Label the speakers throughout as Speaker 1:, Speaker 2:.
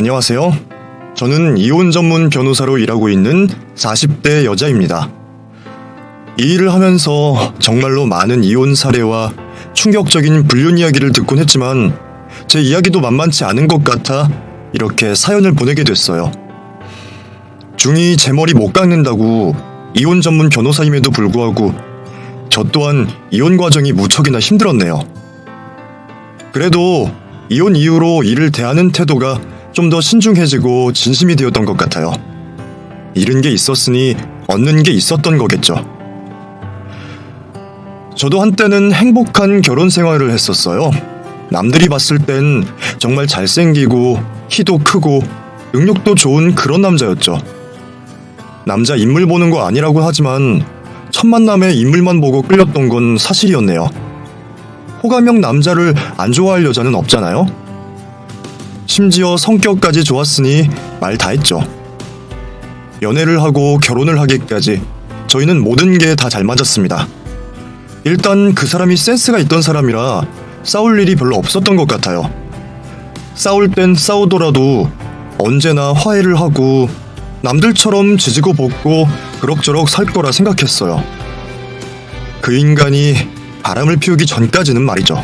Speaker 1: 안녕하세요. 저는 이혼 전문 변호사로 일하고 있는 40대 여자입니다. 이 일을 하면서 정말로 많은 이혼 사례와 충격적인 불륜 이야기를 듣곤 했지만 제 이야기도 만만치 않은 것 같아 이렇게 사연을 보내게 됐어요. 중이 제 머리 못 깎는다고 이혼 전문 변호사임에도 불구하고 저 또한 이혼 과정이 무척이나 힘들었네요. 그래도 이혼 이후로 이를 대하는 태도가 좀 더 신중해지고 진심이 되었던 것 같아요. 잃은 게 있었으니 얻는 게 있었던 거겠죠. 저도 한때는 행복한 결혼 생활을 했었어요. 남들이 봤을 땐 정말 잘생기고 키도 크고 능력도 좋은 그런 남자였죠. 남자 인물 보는 거 아니라고 하지만 첫 만남에 인물만 보고 끌렸던 건 사실이었네요. 호감형 남자를 안 좋아할 여자는 없잖아요. 심지어 성격까지 좋았으니 말 다 했죠. 연애를 하고 결혼을 하기까지 저희는 모든 게 다 잘 맞았습니다. 일단 그 사람이 센스가 있던 사람이라 싸울 일이 별로 없었던 것 같아요. 싸울 땐 싸우더라도 언제나 화해를 하고 남들처럼 지지고 볶고 그럭저럭 살 거라 생각했어요. 그 인간이 바람을 피우기 전까지는 말이죠.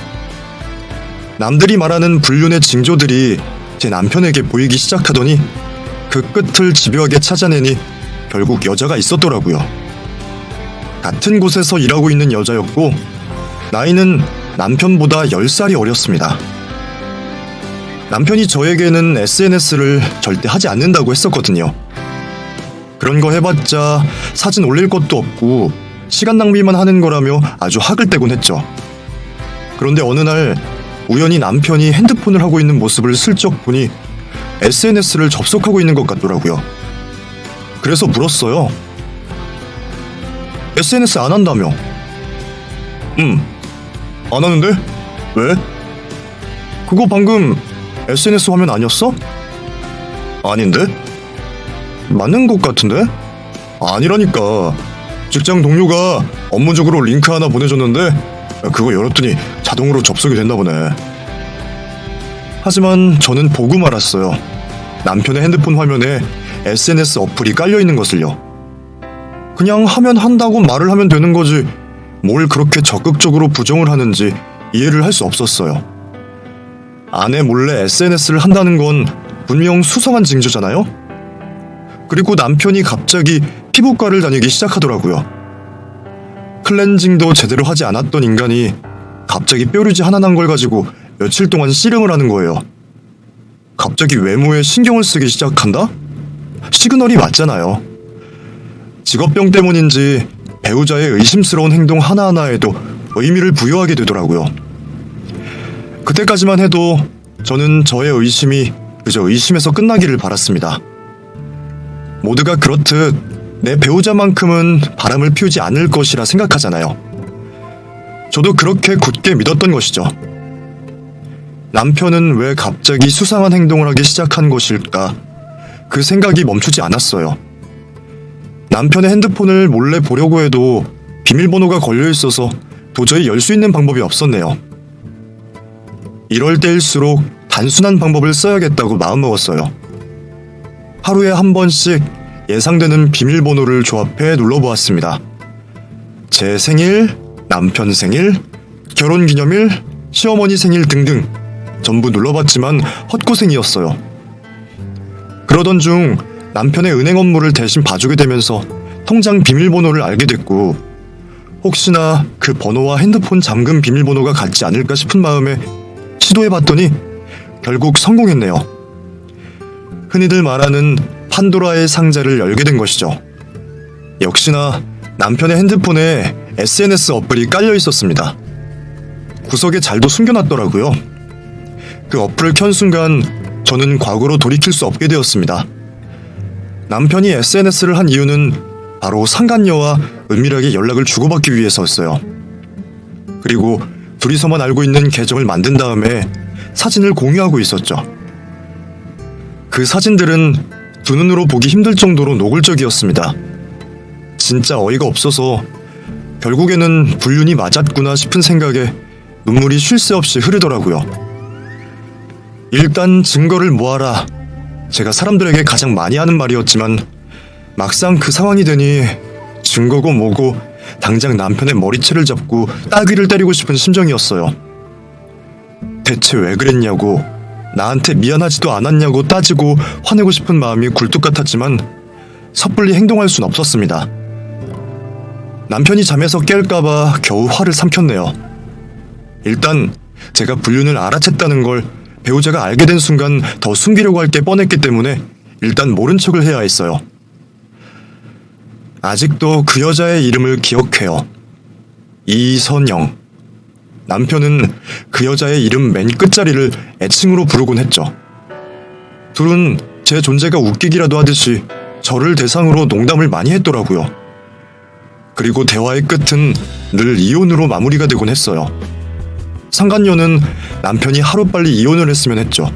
Speaker 1: 남들이 말하는 불륜의 징조들이 제 남편에게 보이기 시작하더니 그 끝을 집요하게 찾아내니 결국 여자가 있었더라고요. 같은 곳에서 일하고 있는 여자였고 나이는 남편보다 10살이 어렸습니다. 남편이 저에게는 SNS를 절대 하지 않는다고 했었거든요. 그런 거 해봤자 사진 올릴 것도 없고 시간 낭비만 하는 거라며 아주 학을 떼곤 했죠. 그런데 어느 날 우연히 남편이 핸드폰을 하고 있는 모습을 슬쩍 보니 SNS를 접속하고 있는 것 같더라고요. 그래서 물었어요. SNS 안 한다며? 안 하는데? 왜? 그거 방금 SNS 화면 아니었어? 아닌데? 맞는 것 같은데? 아니라니까. 직장 동료가 업무적으로 링크 하나 보내줬는데 그거 열었더니 자동으로 접속이 됐나 보네. 하지만 저는 보고 말았어요. 남편의 핸드폰 화면에 SNS 어플이 깔려있는 것을요. 그냥 하면 한다고 말을 하면 되는 거지 뭘 그렇게 적극적으로 부정을 하는지 이해를 할 수 없었어요. 아내 몰래 SNS를 한다는 건 분명 수상한 징조잖아요? 그리고 남편이 갑자기 피부과를 다니기 시작하더라고요. 클렌징도 제대로 하지 않았던 인간이 갑자기 뾰루지 하나 난 걸 가지고 며칠 동안 씨름을 하는 거예요. 갑자기 외모에 신경을 쓰기 시작한다? 시그널이 맞잖아요. 직업병 때문인지 배우자의 의심스러운 행동 하나하나에도 의미를 부여하게 되더라고요. 그때까지만 해도 저는 저의 의심이 그저 의심에서 끝나기를 바랐습니다. 모두가 그렇듯 내 배우자만큼은 바람을 피우지 않을 것이라 생각하잖아요. 저도 그렇게 굳게 믿었던 것이죠. 남편은 왜 갑자기 수상한 행동을 하기 시작한 것일까? 그 생각이 멈추지 않았어요. 남편의 핸드폰을 몰래 보려고 해도 비밀번호가 걸려 있어서 도저히 열 수 있는 방법이 없었네요. 이럴 때일수록 단순한 방법을 써야겠다고 마음먹었어요. 하루에 한 번씩 예상되는 비밀번호를 조합해 눌러보았습니다. 제 생일, 남편 생일, 결혼기념일, 시어머니 생일 등등 전부 눌러봤지만 헛고생이었어요. 그러던 중 남편의 은행 업무를 대신 봐주게 되면서 통장 비밀번호를 알게 됐고 혹시나 그 번호와 핸드폰 잠금 비밀번호가 같지 않을까 싶은 마음에 시도해봤더니 결국 성공했네요. 흔히들 말하는 판도라의 상자를 열게 된 것이죠. 역시나 남편의 핸드폰에 SNS 어플이 깔려 있었습니다. 구석에 잘도 숨겨놨더라고요. 그 어플을 켠 순간 저는 과거로 돌이킬 수 없게 되었습니다. 남편이 SNS를 한 이유는 바로 상간녀와 은밀하게 연락을 주고받기 위해서였어요. 그리고 둘이서만 알고 있는 계정을 만든 다음에 사진을 공유하고 있었죠. 그 사진들은 두 눈으로 보기 힘들 정도로 노골적이었습니다. 진짜 어이가 없어서 결국에는 불륜이 맞았구나 싶은 생각에 눈물이 쉴 새 없이 흐르더라고요. 일단 증거를 모아라 제가 사람들에게 가장 많이 하는 말이었지만 막상 그 상황이 되니 증거고 뭐고 당장 남편의 머리채를 잡고 따귀를 때리고 싶은 심정이었어요. 대체 왜 그랬냐고, 나한테 미안하지도 않았냐고 따지고 화내고 싶은 마음이 굴뚝 같았지만 섣불리 행동할 순 없었습니다. 남편이 잠에서 깰까봐 겨우 화를 삼켰네요. 일단 제가 불륜을 알아챘다는 걸 배우자가 알게 된 순간 더 숨기려고 할 게 뻔했기 때문에 일단 모른 척을 해야 했어요. 아직도 그 여자의 이름을 기억해요. 이선영. 남편은 그 여자의 이름 맨 끝자리를 애칭으로 부르곤 했죠. 둘은 제 존재가 웃기기라도 하듯이 저를 대상으로 농담을 많이 했더라고요. 그리고 대화의 끝은 늘 이혼으로 마무리가 되곤 했어요. 상간녀는 남편이 하루빨리 이혼을 했으면 했죠.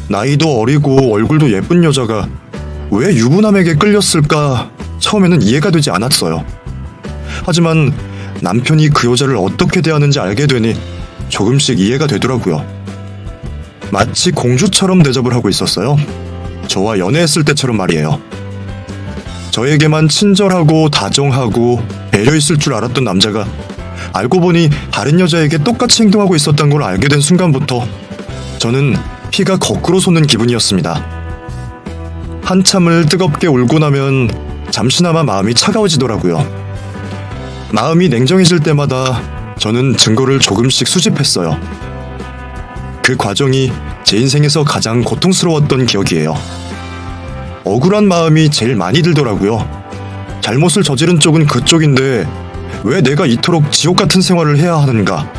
Speaker 1: 나이도 어리고 얼굴도 예쁜 여자가 왜 유부남에게 끌렸을까 처음에는 이해가 되지 않았어요. 하지만 남편이 그 여자를 어떻게 대하는지 알게 되니 조금씩 이해가 되더라고요. 마치 공주처럼 대접을 하고 있었어요. 저와 연애했을 때처럼 말이에요. 저에게만 친절하고 다정하고 배려있을 줄 알았던 남자가 알고 보니 다른 여자에게 똑같이 행동하고 있었던 걸 알게 된 순간부터 저는 피가 거꾸로 솟는 기분이었습니다. 한참을 뜨겁게 울고 나면 잠시나마 마음이 차가워지더라고요. 마음이 냉정해질 때마다 저는 증거를 조금씩 수집했어요. 그 과정이 제 인생에서 가장 고통스러웠던 기억이에요. 억울한 마음이 제일 많이 들더라고요. 잘못을 저지른 쪽은 그쪽인데 왜 내가 이토록 지옥 같은 생활을 해야 하는가?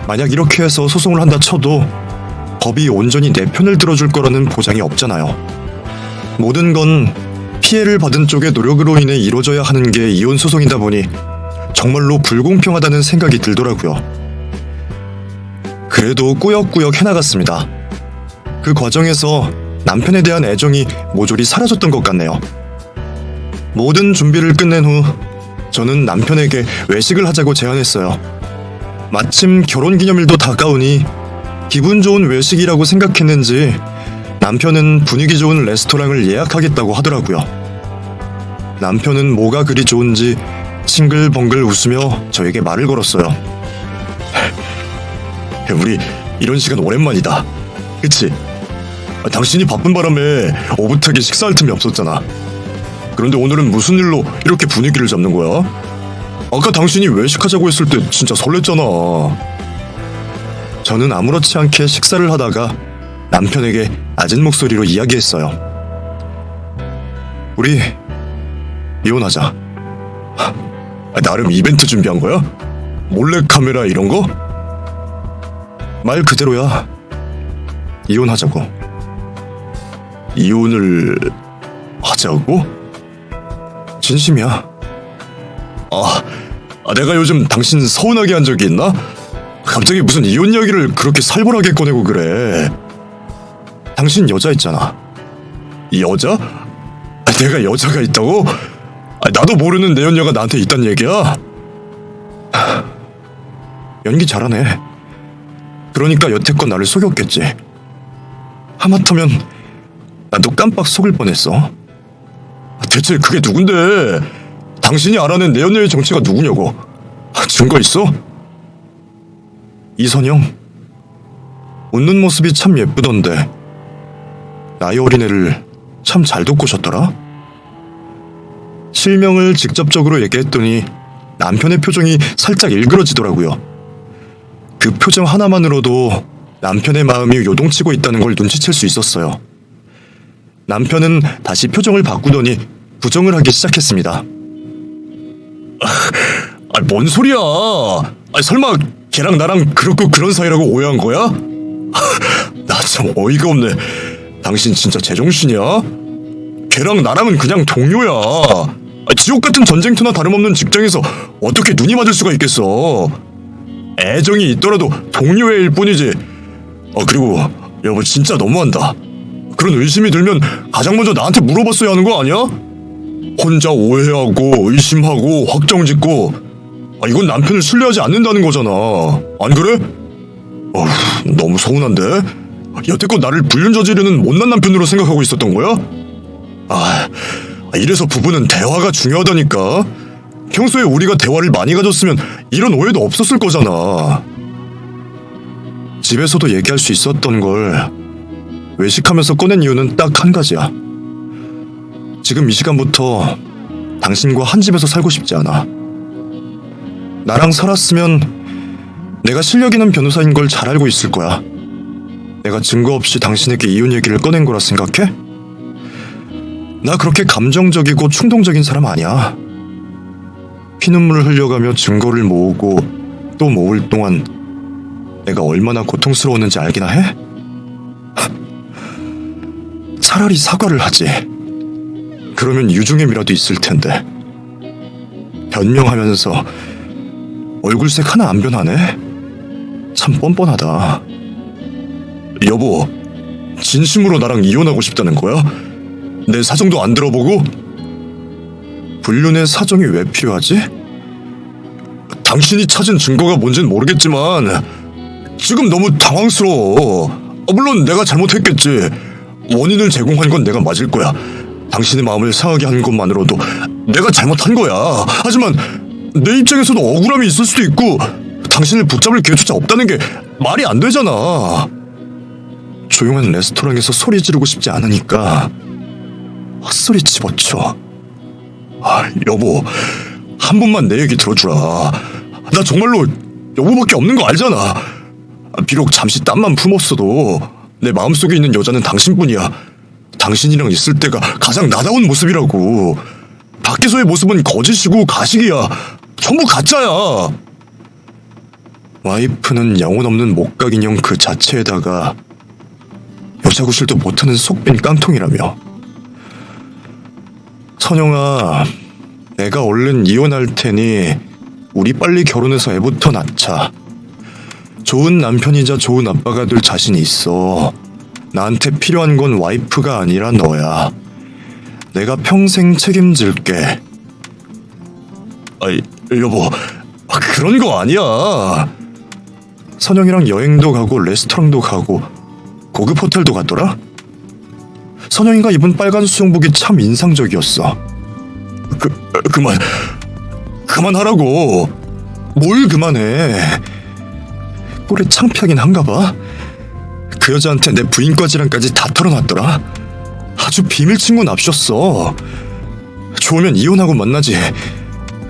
Speaker 1: 만약 이렇게 해서 소송을 한다 쳐도 법이 온전히 내 편을 들어줄 거라는 보장이 없잖아요. 모든 건 피해를 받은 쪽의 노력으로 인해 이루어져야 하는 게 이혼 소송이다 보니 정말로 불공평하다는 생각이 들더라고요. 그래도 꾸역꾸역 해나갔습니다. 그 과정에서 남편에 대한 애정이 모조리 사라졌던 것 같네요. 모든 준비를 끝낸 후 저는 남편에게 외식을 하자고 제안했어요. 마침 결혼기념일도 다가오니 기분 좋은 외식이라고 생각했는지 남편은 분위기 좋은 레스토랑을 예약하겠다고 하더라고요. 남편은 뭐가 그리 좋은지 싱글벙글 웃으며 저에게 말을 걸었어요. 우리 이런 시간 오랜만이다. 그치? 당신이 바쁜 바람에 오붓하게 식사할 틈이 없었잖아. 그런데 오늘은 무슨 일로 이렇게 분위기를 잡는 거야? 아까 당신이 외식하자고 했을 때 진짜 설렜잖아. 저는 아무렇지 않게 식사를 하다가 남편에게 낮은 목소리로 이야기했어요. 우리 이혼하자. 나름 이벤트 준비한 거야? 몰래카메라 이런 거? 말 그대로야. 이혼하자고. 이혼을 하자고? 진심이야. 내가 요즘 당신 서운하게 한 적이 있나? 갑자기 무슨 이혼 이야기를 그렇게 살벌하게 꺼내고 그래. 당신 여자 있잖아. 여자? 내가 여자가 있다고? 나도 모르는 내 연녀가 나한테 있단 얘기야? 연기 잘하네. 그러니까 여태껏 나를 속였겠지. 하마터면 나도 깜빡 속을 뻔했어. 대체 그게 누군데? 당신이 알아낸 내 연녀의 정체가 누구냐고. 증거 있어? 이선영. 웃는 모습이 참 예쁘던데 나이 어린애를 참 잘 돕고셨더라. 실명을 직접적으로 얘기했더니 남편의 표정이 살짝 일그러지더라고요. 그 표정 하나만으로도 남편의 마음이 요동치고 있다는 걸 눈치챌 수 있었어요. 남편은 다시 표정을 바꾸더니 부정을 하기 시작했습니다. 뭔 소리야? 설마 걔랑 나랑 그렇고 그런 사이라고 오해한 거야? 나 참 어이가 없네. 당신 진짜 제정신이야? 걔랑 나랑은 그냥 동료야. 지옥 같은 전쟁터나 다름없는 직장에서 어떻게 눈이 맞을 수가 있겠어. 애정이 있더라도 동료의 일 뿐이지. 그리고 여보 진짜 너무한다. 그런 의심이 들면 가장 먼저 나한테 물어봤어야 하는 거 아니야? 혼자 오해하고 의심하고 확정짓고 이건 남편을 신뢰하지 않는다는 거잖아. 안 그래? 너무 서운한데? 여태껏 나를 불륜 저지르는 못난 남편으로 생각하고 있었던 거야? 이래서 부부는 대화가 중요하다니까. 평소에 우리가 대화를 많이 가졌으면 이런 오해도 없었을 거잖아. 집에서도 얘기할 수 있었던 걸 외식하면서 꺼낸 이유는 딱 한 가지야. 지금 이 시간부터 당신과 한 집에서 살고 싶지 않아. 나랑 살았으면 내가 실력 있는 변호사인 걸 잘 알고 있을 거야. 내가 증거 없이 당신에게 이혼 얘기를 꺼낸 거라 생각해? 나 그렇게 감정적이고 충동적인 사람 아니야. 피눈물을 흘려가며 증거를 모으고 또 모을 동안 내가 얼마나 고통스러웠는지 알기나 해? 차라리 사과를 하지. 그러면 유중함이라도 있을 텐데. 변명하면서 얼굴색 하나 안 변하네? 참 뻔뻔하다. 여보, 진심으로 나랑 이혼하고 싶다는 거야? 내 사정도 안 들어보고? 불륜의 사정이 왜 필요하지? 당신이 찾은 증거가 뭔진 모르겠지만 지금 너무 당황스러워. 물론 내가 잘못했겠지. 원인을 제공한 건 내가 맞을 거야. 당신의 마음을 상하게 한 것만으로도 내가 잘못한 거야. 하지만 내 입장에서도 억울함이 있을 수도 있고 당신을 붙잡을 기회조차 없다는 게 말이 안 되잖아. 조용한 레스토랑에서 소리 지르고 싶지 않으니까 헛소리 집어쳐. 여보, 한 번만 내 얘기 들어주라. 나 정말로 여보밖에 없는 거 알잖아. 비록 잠시 땀만 품었어도 내 마음속에 있는 여자는 당신뿐이야. 당신이랑 있을 때가 가장 나다운 모습이라고. 밖에서의 모습은 거짓이고 가식이야. 전부 가짜야. 와이프는 영혼 없는 목각 인형 그 자체에다가 여자 구실도 못하는 속빈 깡통이라며. 선영아, 내가 얼른 이혼할 테니 우리 빨리 결혼해서 애부터 낳자. 좋은 남편이자 좋은 아빠가 될 자신이 있어. 나한테 필요한 건 와이프가 아니라 너야. 내가 평생 책임질게. 여보, 그런 거 아니야. 선영이랑 여행도 가고 레스토랑도 가고 고급 호텔도 갔더라? 선영이가 입은 빨간 수영복이 참 인상적이었어. 그만하라고. 뭘 그만해. 꼴에 창피하긴 한가 봐. 그 여자한테 내 부인과지랑까지 다 털어놨더라. 아주 비밀 친구 납셨어. 좋으면 이혼하고 만나지.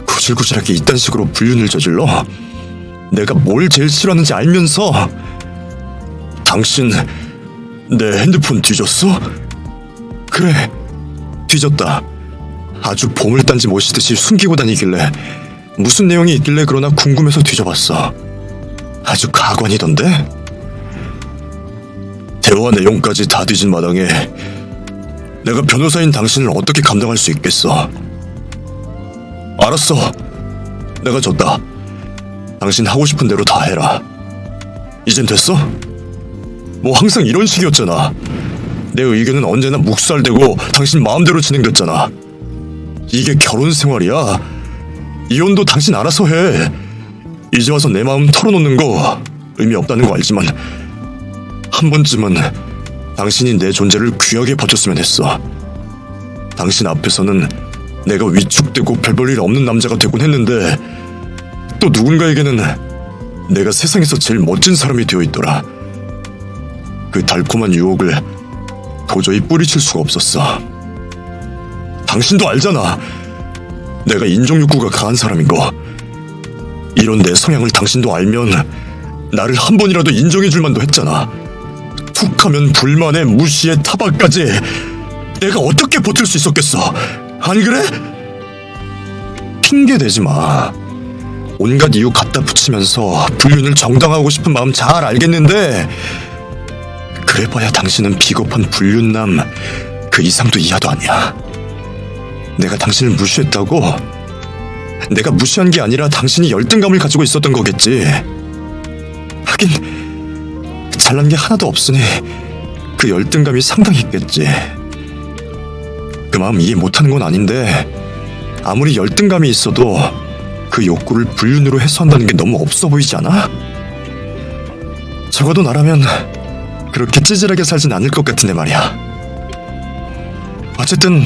Speaker 1: 구질구질하게 이딴 식으로 불륜을 저질러. 내가 뭘 제일 싫어하는지 알면서. 당신 내 핸드폰 뒤졌어? 그래, 뒤졌다. 아주 보물단지 모시듯이 숨기고 다니길래 무슨 내용이 있길래 그러나 궁금해서 뒤져봤어. 아주 가관이던데? 대화 내용까지 다 뒤진 마당에 내가 변호사인 당신을 어떻게 감당할 수 있겠어. 알았어, 내가 졌다. 당신 하고 싶은 대로 다 해라. 이젠 됐어? 뭐 항상 이런 식이었잖아. 내 의견은 언제나 묵살되고 당신 마음대로 진행됐잖아. 이게 결혼 생활이야. 이혼도 당신 알아서 해. 이제 와서 내 마음 털어놓는 거 의미 없다는 거 알지만 한 번쯤은 당신이 내 존재를 귀하게 버텼으면 했어. 당신 앞에서는 내가 위축되고 별 볼 일 없는 남자가 되곤 했는데 또 누군가에게는 내가 세상에서 제일 멋진 사람이 되어 있더라. 그 달콤한 유혹을 도저히 뿌리칠 수가 없었어. 당신도 알잖아. 내가 인정욕구가 강한 사람인 거. 이런 내 성향을 당신도 알면 나를 한 번이라도 인정해줄 만도 했잖아. 툭하면 불만에 무시에 타박까지 내가 어떻게 버틸 수 있었겠어. 안 그래? 핑계 대지 마. 온갖 이유 갖다 붙이면서 불륜을 정당화하고 싶은 마음 잘 알겠는데 그래봐야 당신은 비겁한 불륜남 그 이상도 이하도 아니야. 내가 당신을 무시했다고? 내가 무시한 게 아니라 당신이 열등감을 가지고 있었던 거겠지. 하긴 잘난 게 하나도 없으니 그 열등감이 상당했겠지. 그 마음 이해 못하는 건 아닌데 아무리 열등감이 있어도 그 욕구를 불륜으로 해소한다는 게 너무 없어 보이지 않아? 적어도 나라면 그렇게 찌질하게 살진 않을 것 같은데 말이야. 어쨌든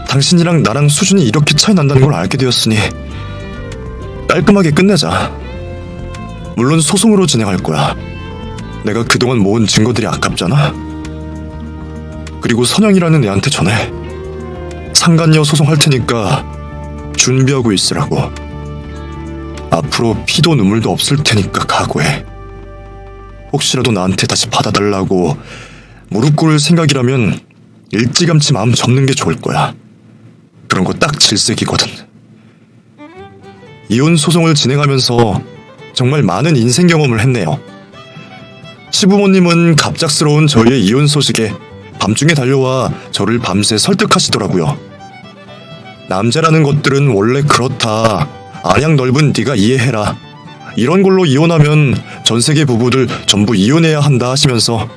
Speaker 1: 당신이랑 나랑 수준이 이렇게 차이 난다는 걸 알게 되었으니 깔끔하게 끝내자. 물론 소송으로 진행할 거야. 내가 그동안 모은 증거들이 아깝잖아. 그리고 선영이라는 애한테 전해. 상간녀 소송할 테니까 준비하고 있으라고. 앞으로 피도 눈물도 없을 테니까 각오해. 혹시라도 나한테 다시 받아달라고 무릎 꿇을 생각이라면 일찌감치 마음 접는 게 좋을 거야. 그런 거 딱 질색이거든. 이혼 소송을 진행하면서 정말 많은 인생 경험을 했네요. 시부모님은 갑작스러운 저희의 이혼 소식에 밤중에 달려와 저를 밤새 설득하시더라고요. 남자라는 것들은 원래 그렇다. 안양 넓은 네가 이해해라. 이런 걸로 이혼하면 전 세계 부부들 전부 이혼해야 한다 하시면서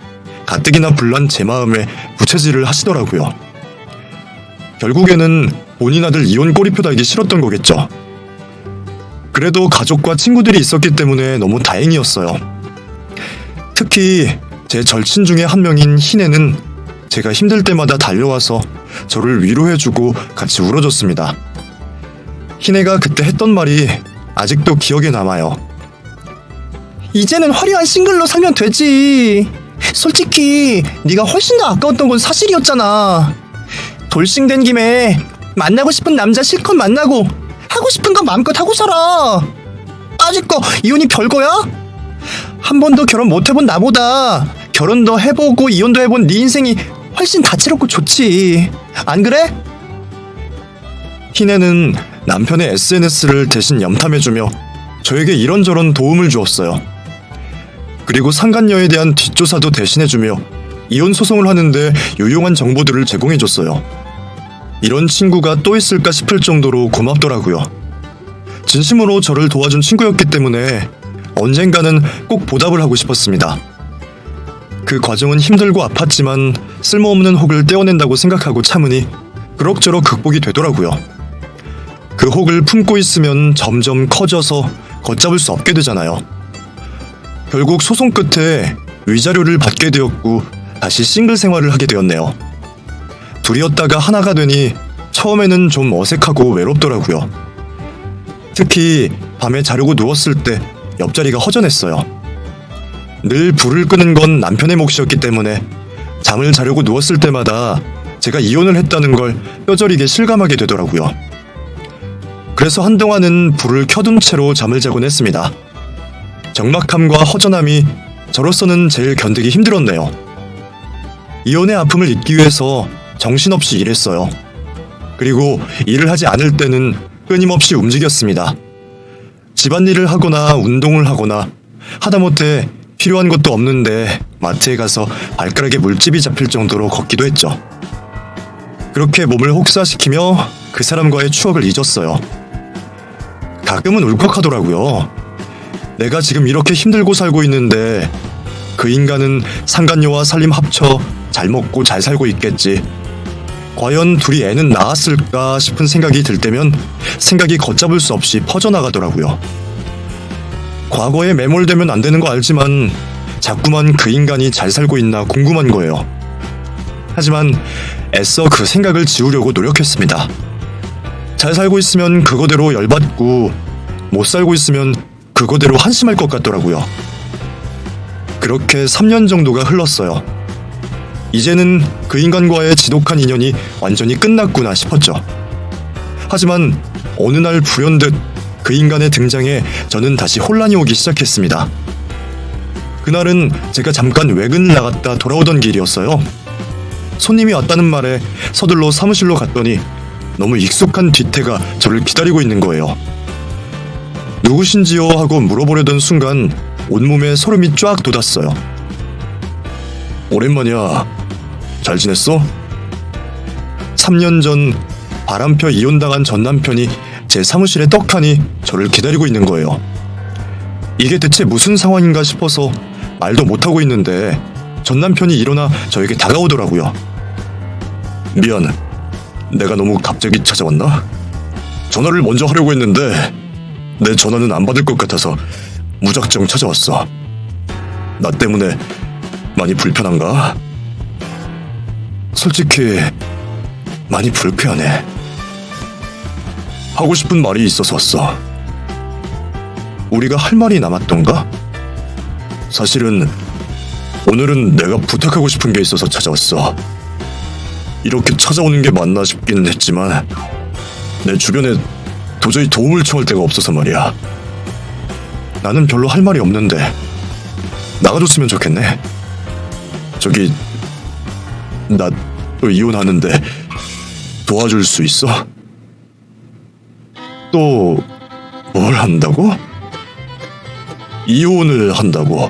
Speaker 1: 가뜩이나 불난 제 마음에 부채질을 하시더라고요. 결국에는 본인 아들 이혼 꼬리표 달기 싫었던 거겠죠. 그래도 가족과 친구들이 있었기 때문에 너무 다행이었어요. 특히 제 절친 중에 한 명인 희애는 제가 힘들 때마다 달려와서 저를 위로해주고 같이 울어줬습니다. 희애가 그때 했던 말이 아직도 기억에 남아요.
Speaker 2: 이제는 화려한 싱글로 살면 되지. 솔직히 네가 훨씬 더 아까웠던 건 사실이었잖아. 돌싱된 김에 만나고 싶은 남자 실컷 만나고 하고 싶은 거 마음껏 하고 살아. 따질 거 이혼이 별거야? 한 번도 결혼 못 해본 나보다 결혼도 해보고 이혼도 해본 네 인생이 훨씬 다채롭고 좋지. 안 그래?
Speaker 1: 희애는 남편의 SNS를 대신 염탐해주며 저에게 이런저런 도움을 주었어요. 그리고 상간녀에 대한 뒷조사도 대신해주며 이혼 소송을 하는데 유용한 정보들을 제공해줬어요. 이런 친구가 또 있을까 싶을 정도로 고맙더라고요. 진심으로 저를 도와준 친구였기 때문에 언젠가는 꼭 보답을 하고 싶었습니다. 그 과정은 힘들고 아팠지만 쓸모없는 혹을 떼어낸다고 생각하고 참으니 그럭저럭 극복이 되더라고요. 그 혹을 품고 있으면 점점 커져서 걷잡을 수 없게 되잖아요. 결국 소송 끝에 위자료를 받게 되었고 다시 싱글 생활을 하게 되었네요. 둘이었다가 하나가 되니 처음에는 좀 어색하고 외롭더라고요. 특히 밤에 자려고 누웠을 때 옆자리가 허전했어요. 늘 불을 끄는 건 남편의 몫이었기 때문에 잠을 자려고 누웠을 때마다 제가 이혼을 했다는 걸 뼈저리게 실감하게 되더라고요. 그래서 한동안은 불을 켜둔 채로 잠을 자곤 했습니다. 적막함과 허전함이 저로서는 제일 견디기 힘들었네요. 이혼의 아픔을 잊기 위해서 정신없이 일했어요. 그리고 일을 하지 않을 때는 끊임없이 움직였습니다. 집안일을 하거나 운동을 하거나 하다못해 필요한 것도 없는데 마트에 가서 발가락에 물집이 잡힐 정도로 걷기도 했죠. 그렇게 몸을 혹사시키며 그 사람과의 추억을 잊었어요. 가끔은 울컥하더라고요. 내가 지금 이렇게 힘들고 살고 있는데 그 인간은 상간녀와 살림 합쳐 잘 먹고 잘 살고 있겠지. 과연 둘이 애는 낳았을까 싶은 생각이 들 때면 생각이 걷잡을 수 없이 퍼져나가더라고요. 과거에 매몰되면 안 되는 거 알지만 자꾸만 그 인간이 잘 살고 있나 궁금한 거예요. 하지만 애써 그 생각을 지우려고 노력했습니다. 잘 살고 있으면 그거대로 열받고 못 살고 있으면 그거대로 한심할 것 같더라고요. 그렇게 3년 정도가 흘렀어요. 이제는 그 인간과의 지독한 인연이 완전히 끝났구나 싶었죠. 하지만 어느 날 불현듯 그 인간의 등장에 저는 다시 혼란이 오기 시작했습니다. 그날은 제가 잠깐 외근을 나갔다 돌아오던 길이었어요. 손님이 왔다는 말에 서둘러 사무실로 갔더니 너무 익숙한 뒤태가 저를 기다리고 있는 거예요. 누구신지요? 하고 물어보려던 순간 온몸에 소름이 쫙 돋았어요. 오랜만이야. 잘 지냈어? 3년 전 바람펴 이혼당한 전 남편이 제 사무실에 떡하니 저를 기다리고 있는 거예요. 이게 대체 무슨 상황인가 싶어서 말도 못하고 있는데 전 남편이 일어나 저에게 다가오더라고요. 미안, 내가 너무 갑자기 찾아왔나? 전화를 먼저 하려고 했는데 내 전화는 안 받을 것 같아서 무작정 찾아왔어. 나 때문에 많이 불편한가? 솔직히 많이 불쾌하네. 하고 싶은 말이 있어서 왔어. 우리가 할 말이 남았던가? 사실은 오늘은 내가 부탁하고 싶은 게 있어서 찾아왔어. 이렇게 찾아오는 게 맞나 싶긴 했지만 내 주변에 도저히 도움을 청할 데가 없어서 말이야. 나는 별로 할 말이 없는데 나가줬으면 좋겠네. 저기 나 또 이혼하는데 도와줄 수 있어? 또 뭘 한다고? 이혼을 한다고.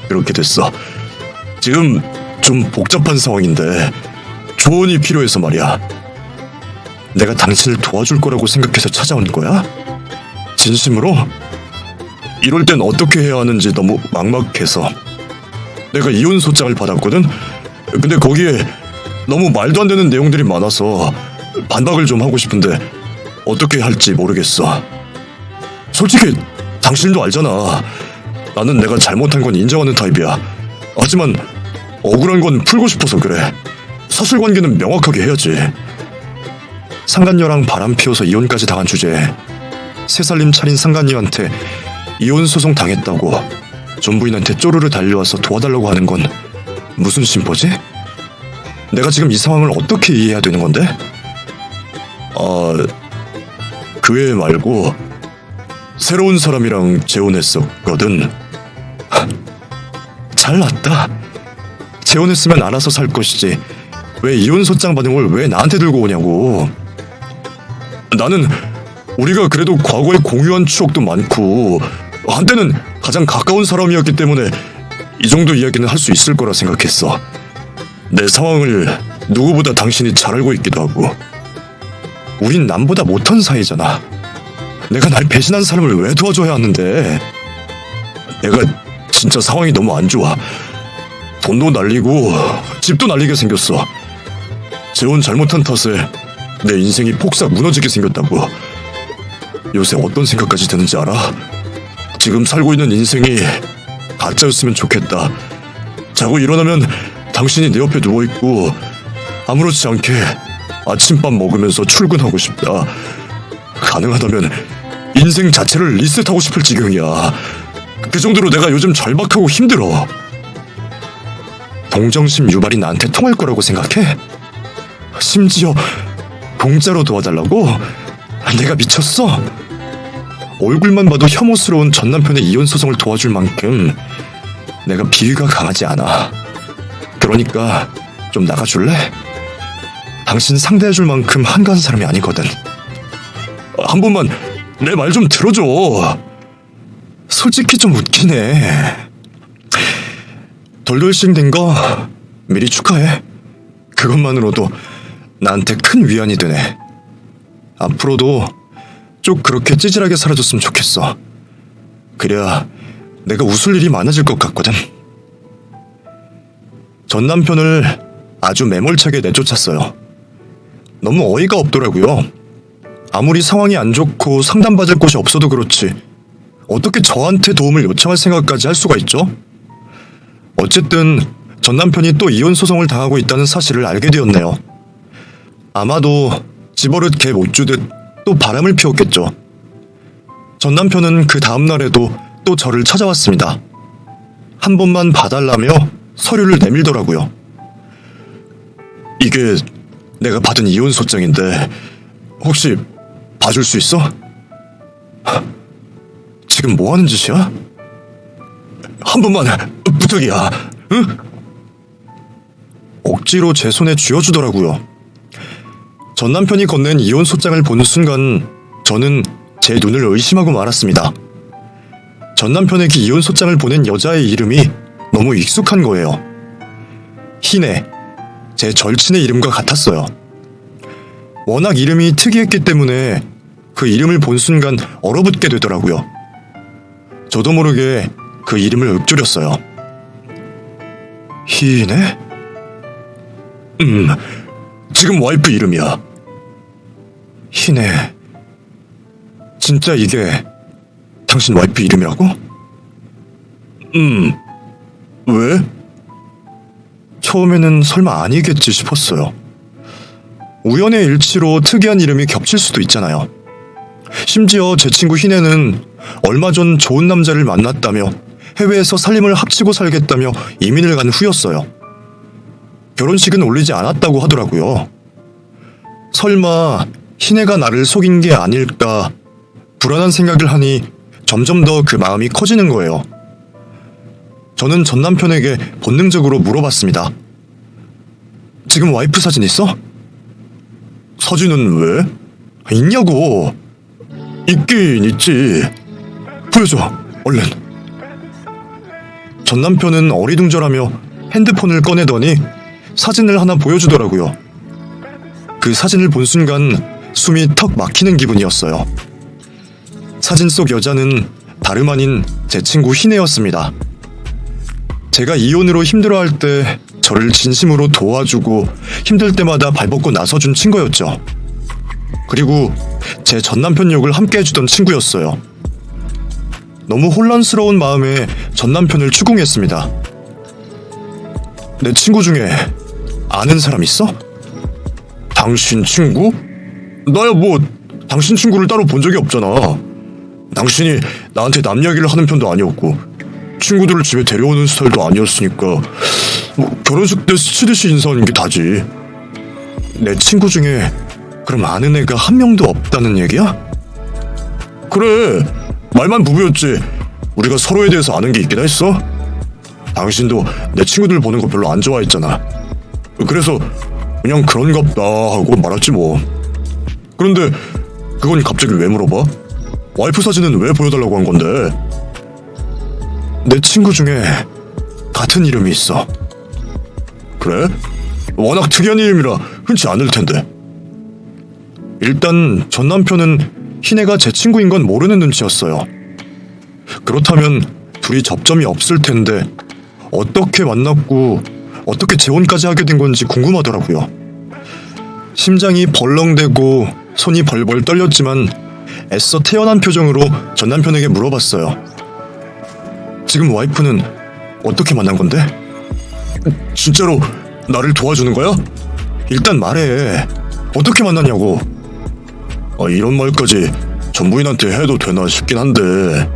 Speaker 1: 그렇게 됐어. 지금 좀 복잡한 상황인데 조언이 필요해서 말이야. 내가 당신을 도와줄 거라고 생각해서 찾아온 거야? 진심으로? 이럴 땐 어떻게 해야 하는지 너무 막막해서. 내가 이혼 소장을 받았거든? 근데 거기에 너무 말도 안 되는 내용들이 많아서 반박을 좀 하고 싶은데 어떻게 할지 모르겠어. 솔직히 당신도 알잖아. 나는 내가 잘못한 건 인정하는 타입이야. 하지만 억울한 건 풀고 싶어서 그래. 사실관계는 명확하게 해야지. 상간녀랑 바람 피워서 이혼까지 당한 주제에 새 살림 차린 상간녀한테 이혼 소송 당했다고 전부인한테 쪼르르 달려와서 도와달라고 하는 건 무슨 심보지? 내가 지금 이 상황을 어떻게 이해해야 되는 건데? 그 애 말고 새로운 사람이랑 재혼했었거든. 잘났다. 재혼했으면 알아서 살 것이지 왜 이혼 소장 받은 걸 왜 나한테 들고 오냐고. 나는 우리가 그래도 과거에 공유한 추억도 많고 한때는 가장 가까운 사람이었기 때문에 이 정도 이야기는 할 수 있을 거라 생각했어. 내 상황을 누구보다 당신이 잘 알고 있기도 하고. 우린 남보다 못한 사이잖아. 내가 날 배신한 사람을 왜 도와줘야 하는데. 내가 진짜 상황이 너무 안 좋아. 돈도 날리고 집도 날리게 생겼어. 재혼 잘못한 탓에 내 인생이 폭삭 무너지게 생겼다고. 요새 어떤 생각까지 드는지 알아? 지금 살고 있는 인생이 가짜였으면 좋겠다. 자고 일어나면 당신이 내 옆에 누워있고 아무렇지 않게 아침밥 먹으면서 출근하고 싶다. 가능하다면 인생 자체를 리셋하고 싶을 지경이야. 그 정도로 내가 요즘 절박하고 힘들어. 동정심 유발이 나한테 통할 거라고 생각해? 심지어 공짜로 도와달라고? 내가 미쳤어? 얼굴만 봐도 혐오스러운 전남편의 이혼 소송을 도와줄 만큼 내가 비위가 강하지 않아. 그러니까 좀 나가줄래? 당신 상대해줄 만큼 한가한 사람이 아니거든. 한 번만 내 말 좀 들어줘. 솔직히 좀 웃기네. 돌돌싱 된 거 미리 축하해. 그것만으로도 나한테 큰 위안이 되네. 앞으로도 쭉 그렇게 찌질하게 살아줬으면 좋겠어. 그래야 내가 웃을 일이 많아질 것 같거든. 전 남편을 아주 매몰차게 내쫓았어요. 너무 어이가 없더라고요. 아무리 상황이 안 좋고 상담받을 곳이 없어도 그렇지 어떻게 저한테 도움을 요청할 생각까지 할 수가 있죠? 어쨌든 전 남편이 또 이혼 소송을 당하고 있다는 사실을 알게 되었네요. 아마도 집어릇 개 못 주듯 또 바람을 피웠겠죠. 전 남편은 그 다음 날에도 또 저를 찾아왔습니다. 한 번만 봐달라며 서류를 내밀더라고요. 이게 내가 받은 이혼 소장인데 혹시 봐줄 수 있어? 지금 뭐 하는 짓이야? 한 번만 부탁이야. 응? 억지로 제 손에 쥐어주더라고요. 전 남편이 건넨 이혼 소장을 본 순간 저는 제 눈을 의심하고 말았습니다. 전 남편에게 이혼 소장을 보낸 여자의 이름이 너무 익숙한 거예요. 희네, 제 절친의 이름과 같았어요. 워낙 이름이 특이했기 때문에 그 이름을 본 순간 얼어붙게 되더라고요. 저도 모르게 그 이름을 읊조렸어요. 희네? 지금 와이프 이름이야. 희네. 진짜 이게 당신 와이프 이름이라고? 왜? 처음에는 설마 아니겠지 싶었어요. 우연의 일치로 특이한 이름이 겹칠 수도 있잖아요. 심지어 제 친구 희애는 얼마 전 좋은 남자를 만났다며 해외에서 살림을 합치고 살겠다며 이민을 간 후였어요. 결혼식은 올리지 않았다고 하더라고요. 설마 희애가 나를 속인 게 아닐까 불안한 생각을 하니 점점 더 그 마음이 커지는 거예요. 저는 전 남편에게 본능적으로 물어봤습니다. 지금 와이프 사진 있어? 사진은 왜? 있냐고. 있긴 있지. 보여줘, 얼른. 전 남편은 어리둥절하며 핸드폰을 꺼내더니 사진을 하나 보여주더라고요. 그 사진을 본 순간 숨이 턱 막히는 기분이었어요. 사진 속 여자는 다름 아닌 제 친구 희애였습니다. 제가 이혼으로 힘들어할 때 저를 진심으로 도와주고 힘들 때마다 발벗고 나서준 친구였죠. 그리고 제 전남편 욕을 함께 해주던 친구였어요. 너무 혼란스러운 마음에 전남편을 추궁했습니다. 내 친구 중에 아는 사람 있어? 당신 친구? 나야 뭐 당신 친구를 따로 본 적이 없잖아. 당신이 나한테 남 이야기를 하는 편도 아니었고 친구들을 집에 데려오는 스타일도 아니었으니까 뭐 결혼식 때 스치듯이 인사하는 게 다지. 내 친구 중에 그럼 아는 애가 한 명도 없다는 얘기야? 그래, 말만 부부였지 우리가 서로에 대해서 아는 게 있긴 했어. 당신도 내 친구들 보는 거 별로 안 좋아했잖아. 그래서 그냥 그런갑다 하고 말았지 뭐. 그런데 그건 갑자기 왜 물어봐? 와이프 사진은 왜 보여달라고 한 건데? 내 친구 중에 같은 이름이 있어. 그래? 워낙 특이한 이름이라 흔치 않을 텐데. 일단 전 남편은 희애가 제 친구인 건 모르는 눈치였어요. 그렇다면 둘이 접점이 없을 텐데 어떻게 만났고 어떻게 재혼까지 하게 된 건지 궁금하더라고요. 심장이 벌렁대고 손이 벌벌 떨렸지만 애써 태연한 표정으로 전 남편에게 물어봤어요. 지금 와이프는 어떻게 만난 건데? 진짜로 나를 도와주는 거야? 일단 말해. 어떻게 만났냐고. 이런 말까지 전부인한테 해도 되나 싶긴 한데.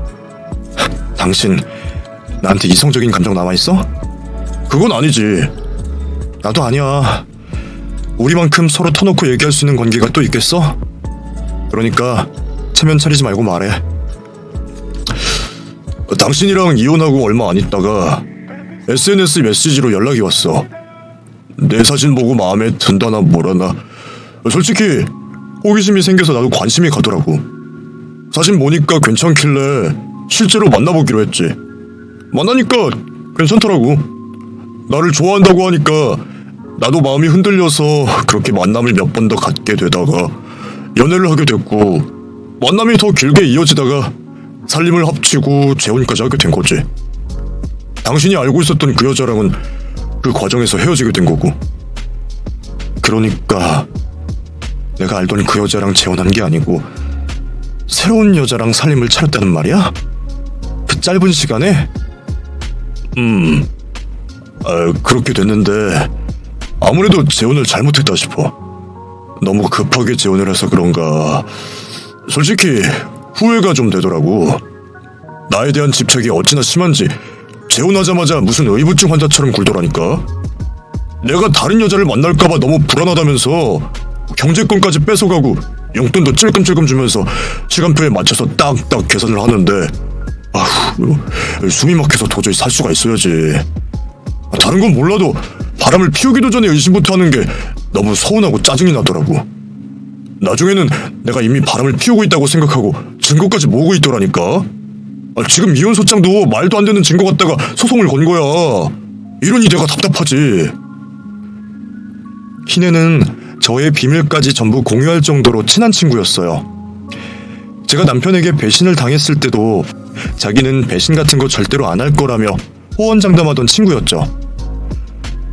Speaker 1: 당신 나한테 이성적인 감정 남아있어? 그건 아니지. 나도 아니야. 우리만큼 서로 터놓고 얘기할 수 있는 관계가 또 있겠어? 그러니까 체면 차리지 말고 말해. 당신이랑 이혼하고 얼마 안 있다가 SNS 메시지로 연락이 왔어. 내 사진 보고 마음에 든다나 뭐라나. 솔직히 호기심이 생겨서 나도 관심이 가더라고. 사진 보니까 괜찮길래 실제로 만나보기로 했지. 만나니까 괜찮더라고. 나를 좋아한다고 하니까 나도 마음이 흔들려서 그렇게 만남을 몇 번 더 갖게 되다가 연애를 하게 됐고 만남이 더 길게 이어지다가 살림을 합치고 재혼까지 하게 된 거지. 당신이 알고 있었던 그 여자랑은 그 과정에서 헤어지게 된 거고. 그러니까 내가 알던 그 여자랑 재혼한 게 아니고 새로운 여자랑 살림을 차렸다는 말이야? 그 짧은 시간에? 그렇게 됐는데 아무래도 재혼을 잘못했다 싶어. 너무 급하게 재혼을 해서 그런가 솔직히 후회가 좀 되더라고. 나에 대한 집착이 어찌나 심한지 재혼하자마자 무슨 의부증 환자처럼 굴더라니까. 내가 다른 여자를 만날까봐 너무 불안하다면서 경제권까지 뺏어가고 용돈도 찔끔찔끔 주면서 시간표에 맞춰서 딱딱 계산을 하는데 숨이 막혀서 도저히 살 수가 있어야지. 다른 건 몰라도 바람을 피우기도 전에 의심부터 하는 게 너무 서운하고 짜증이 나더라고. 나중에는 내가 이미 바람을 피우고 있다고 생각하고 증거까지 모으고 있더라니까. 지금 이혼 소장도 말도 안 되는 증거 갖다가 소송을 건 거야. 이러니 내가 답답하지. 희애는 저의 비밀까지 전부 공유할 정도로 친한 친구였어요. 제가 남편에게 배신을 당했을 때도 자기는 배신 같은 거 절대로 안 할 거라며 호언장담하던 친구였죠.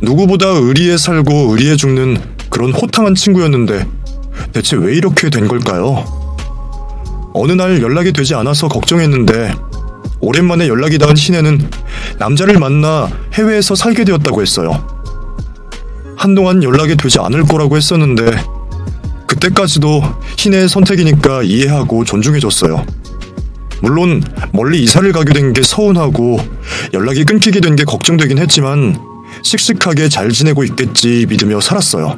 Speaker 1: 누구보다 의리에 살고 의리에 죽는 그런 호탕한 친구였는데 대체 왜 이렇게 된 걸까요? 어느 날 연락이 되지 않아서 걱정했는데 오랜만에 연락이 닿은 희애는 남자를 만나 해외에서 살게 되었다고 했어요. 한동안 연락이 되지 않을 거라고 했었는데 그때까지도 희애의 선택이니까 이해하고 존중해줬어요. 물론 멀리 이사를 가게 된 게 서운하고 연락이 끊기게 된 게 걱정되긴 했지만 씩씩하게 잘 지내고 있겠지 믿으며 살았어요.